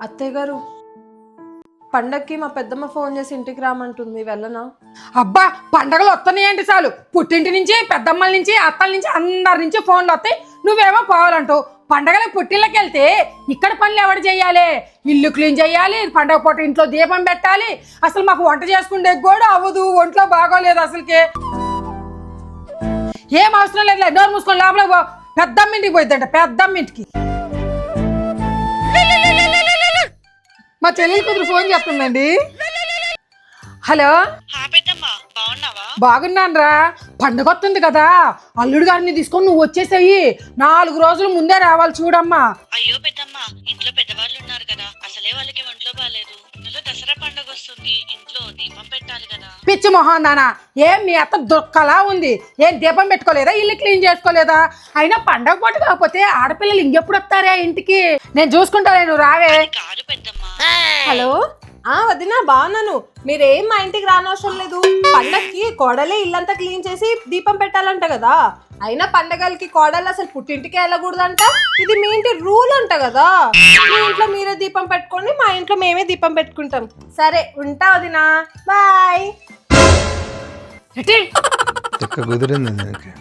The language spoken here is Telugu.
అత్తయ్య గారు, పండక్కి మా పెద్దమ్మ ఫోన్ చేసి ఇంటికి రామంటుంది, వెళ్ళనా? అబ్బా, పండగలు వస్తున్నాయంటే చాలు పుట్టింటి నుంచి పెద్దమ్మల నుంచి అత్తల నుంచి అందరి నుంచి ఫోన్లు వస్తాయి. నువ్వేమో పోవాలంటావు. పండగలకు పుట్టిళ్ళకి వెళ్తే ఇక్కడ పనులు ఎవడు చేయాలి? ఇల్లు క్లీన్ చేయాలి, పండగ పూట ఇంట్లో దీపం పెట్టాలి. అసలు మాకు వంట చేసుకుంటే కూడా అవ్వదు, ఒంట్లో బాగోలేదు అసలుకే. ఏం అవసరం లేదు, నోరు మూసుకొని లోపల పో. పెద్దమ్మింటికి పోయిద్దంట, పెద్దమ్మింటికి. మా చెల్లెలి కూతురు ఫోన్ చేస్తుందండి. హలో, బాగున్నాను రా. పండగ వస్తుంది కదా, అల్లుడు గారిని తీసుకొని నువ్వు వచ్చేసాయి. 4 రోజుల ముందే రావాలి చూడమ్మా. అయ్యో పెద్దమ్మ, ఇంట్లో పెద్దవాళ్ళు ఉన్నారు కదా, అసలే వాళ్ళకి ఒంట్లో బాగాలేదు. ఇంట్లో దసరా పండుగ వస్తుంది, ఇంట్లో దీపం పెట్టాలి కదా. పిచ్చి మొహం నానా, ఏం మీ అత్త దుఃఖలా ఉంది? ఏం దీపం పెట్టుకోలేదా, ఇల్లు క్లీన్ చేసుకోలేదా? అయినా పండగ పూట కాకపోతే ఆడపిల్లలు ఇంకెప్పుడు వస్తారే ఇంటికి? నేను చూసుకుంటానే, నువ్వు రావే. కాదు పెద్దమ్మ. హలో, వదినా, బాగున్నాను. మీరేం మా ఇంటికి రానవసరం లేదు. పండగకి కోడలే ఇల్లంతా క్లీన్ చేసి దీపం పెట్టాలంట కదా. అయినా పండగలకి కోడలు అసలు పుట్టింటికి వెళ్ళకూడదంట. ఇది మీ ఇంటి రూల్ అంట కదా. మీ ఇంట్లో మీరే దీపం పెట్టుకోండి, మా ఇంట్లో మేమే దీపం పెట్టుకుంటాం. సరే, ఉంటా వదినా, బాయ్. కుదిరింది.